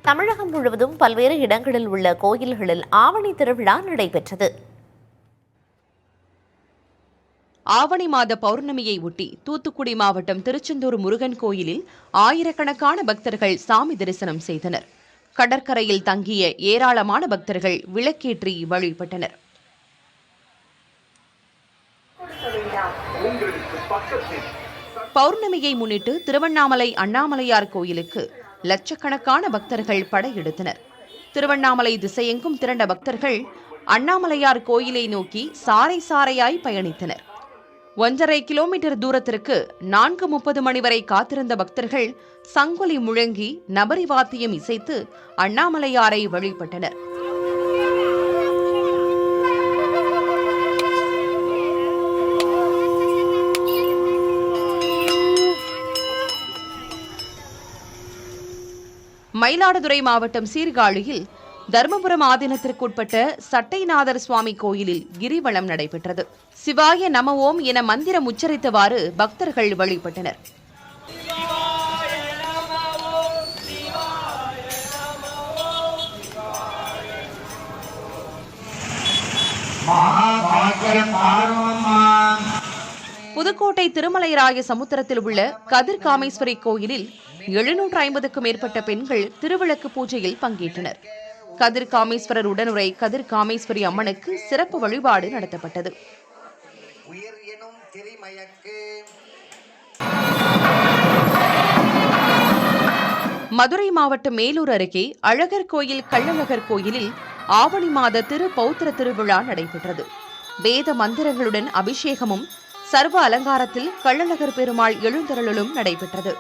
தமிழகம் முழுவதும் பல்வேறு இடங்களில் உள்ள கோயில்களில் ஆவணி திருவிழா நடைபெற்றது. ஆவணி மாத பௌர்ணமியை ஒட்டி தூத்துக்குடி மாவட்டம் திருச்செந்தூர் முருகன் கோயிலில் ஆயிரக்கணக்கான பக்தர்கள் சாமி தரிசனம் செய்தனர். கடற்கரையில் தங்கிய ஏராளமான பக்தர்கள் விளக்கேற்றி வழிபட்டனர். பௌர்ணமியை முன்னிட்டு திருவண்ணாமலை அண்ணாமலையார் கோயிலுக்கு லட்சக்கணக்கான பக்தர்கள் படையெடுத்தனர். திருவண்ணாமலை திசையெங்கும் திரண்ட பக்தர்கள் அண்ணாமலையார் கோயிலை நோக்கி சாறை சாறையாய் பயணித்தனர். 1.5 கிலோமீட்டர் தூரத்திற்கு 4:30 மணி வரை காத்திருந்த பக்தர்கள் சங்கொலி முழங்கி நபரி வாத்தியம் இசைத்து அண்ணாமலையாரை வழிபட்டனர். மயிலாடுதுறை மாவட்டம் சீர்காழியில் தர்மபுரம் ஆதீனத்திற்குட்பட்ட சட்டைநாதர் சுவாமி கோயிலில் கிரிவலம் நடைபெற்றது. சிவாய நம ஓம் என மந்திரம் உச்சரித்தவாறு பக்தர்கள் வழிபட்டனர். புதுக்கோட்டை திருமலைராய சமுத்திரத்தில் உள்ள கதிர் காமேஸ்வரி கோயிலில் 750க்கும் மேற்பட்ட பெண்கள் திருவிளக்கு பூஜையில் பங்கேற்றனர். கதிர் காமேஸ்வரர் உடனுரை கதிர் காமேஸ்வரி அம்மனுக்கு சிறப்பு வழிபாடு நடத்தப்பட்டது. மதுரை மாவட்டம் மேலூர் அருகே அழகர் கோயில் கள்ளழகர் கோயிலில் ஆவணி மாத திரு பௌத்திர திருவிழா நடைபெற்றது. வேத மந்திரங்களுடன் அபிஷேகமும் சர்வ அலங்காரத்தில் கள்ளழகர் பெருமாள் எழுந்தருளும் நடைபெற்றது.